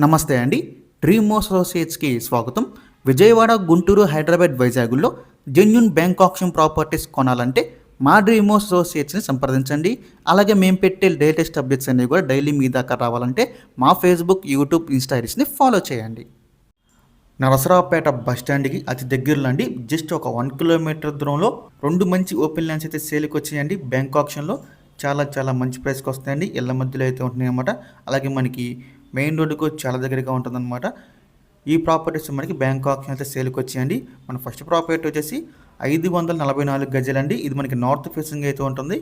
నమస్తే అండి. డ్రీమ్ అసోసియేట్స్కి స్వాగతం. విజయవాడ, గుంటూరు, హైదరాబాద్, వైజాగుల్లో జెన్యూన్ బ్యాంక్ ఆప్షన్ ప్రాపర్టీస్ కొనాలంటే మా డ్రీమ్ అసోసియేట్స్ని సంప్రదించండి. అలాగే మేము పెట్టే లేటెస్ట్ అప్డేట్స్ అన్నీ కూడా డైలీ మీ దాకా రావాలంటే మా ఫేస్బుక్, యూట్యూబ్, ఇన్స్టా ఐడీస్ని ఫాలో చేయండి. నరసరావుపేట బస్టాండ్కి అతి దగ్గరలో అండి, జస్ట్ ఒక 1 కిలోమీటర్ దూరంలో 2 మంచి ఓపెన్ ల్యాండ్స్ అయితే సేల్కి వచ్చాయండి. బ్యాంక్ ఆప్షన్లో చాలా చాలా మంచి ప్రైస్కి వస్తాయండి. ఇళ్ళ మధ్యలో అయితే ఉంటున్నాయి అన్నమాట. అలాగే మనకి మెయిన్ రోడ్డుకు చాలా దగ్గరగా ఉంటుందన్నమాట. ఈ ప్రాపర్టీస్ మనకి బ్యాంక్ ఆప్షన్ అయితే సేల్కి వచ్చాయండి. మన ఫస్ట్ ప్రాపర్టీ వచ్చేసి 544 గజాలండి. ఇది మనకి నార్త్ ఫేసింగ్ అయితే ఉంటుంది.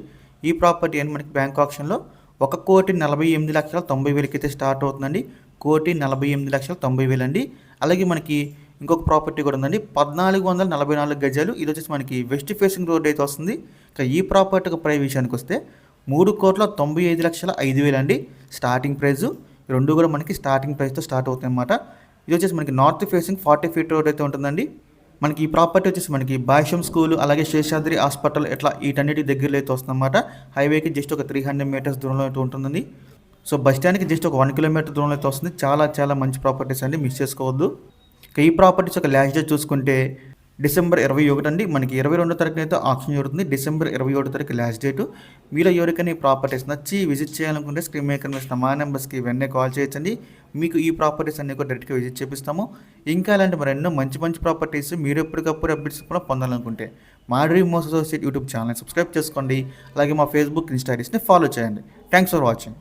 ఈ ప్రాపర్టీ అని మనకి బ్యాంక్ ఆప్షన్లో 1,48,90,000 అయితే స్టార్ట్ అవుతుందండి. 1,48,90,000 అండి. అలాగే మనకి ఇంకొక ప్రాపర్టీ కూడా ఉందండి, 1,444 గజాలు. ఇది వచ్చేసి మనకి వెస్ట్ ఫేసింగ్ రోడ్ అయితే వస్తుంది. ఇక ఈ ప్రాపర్టీకి ప్రైస్ విషయానికి వస్తే 3,95,05,000 అండి స్టార్టింగ్ ప్రైజు. రెండు కూడా మనకి స్టార్టింగ్ ప్రైస్తో స్టార్ట్ అవుతాయి అన్నమాట. ఇది వచ్చేసి మనకి నార్త్ ఫేసింగ్ 40 ఫీట్ రోడ్ అయితే ఉంటుందండి. మనకి ఈ ప్రాపర్టీ వచ్చేసి మనకి భాష్యం స్కూల్, అలాగే శేషాద్రి హాస్పిటల్, ఇట్లా వీటన్నిటి దగ్గరలో అయితే వస్తుందన్నమాట. హైవేకి జస్ట్ ఒక 300 మీటర్స్ దూరంలో అయితే ఉంటుందండి. సో బస్ స్టాండ్కి జస్ట్ ఒక 1 కిలోమీటర్ దూరంలో అయితే వస్తుంది. చాలా చాలా మంచి ప్రాపర్టీస్ అండి, మిస్ చేసుకోవద్దు. ఇక ఈ ప్రాపర్టీస్ ఒక లాస్ట్ డేట్ చూసుకుంటే డిసెంబర్ 21 అండి. మనకి 22వ తారీఖున అయితే ఆప్షన్ జరుగుతుంది. డిసెంబర్ 21 తారీఖు లాస్ట్ డేటు. మీలో ఎవరికైనా ఈ ప్రాపర్టీస్ నచ్చి విజిట్ చేయాలనుకుంటే స్క్రీన్ మీద కనిపిస్తున్న మా నెంబర్స్కి వెంటనే కాల్ చేయొచ్చండి. మీకు ఈ ప్రాపర్టీస్ అన్ని కూడా డైరెక్ట్గా విజిట్ చేపిస్తాము. ఇంకా అలాంటి మరెన్నో మంచి మంచి ప్రాపర్టీస్ మీరు ఎప్పటికప్పుడు అప్డేట్స్ కూడా పొందాలనుకుంటే మా డ్రీమ్ అసోసియేట్ యూట్యూబ్ ఛానల్ని సబ్స్క్రైబ్ చేసుకోండి. అలాగే మా ఫేస్బుక్, ఇన్స్టా ఐడీస్ని ఫాలో చేయండి. Thanks for watching.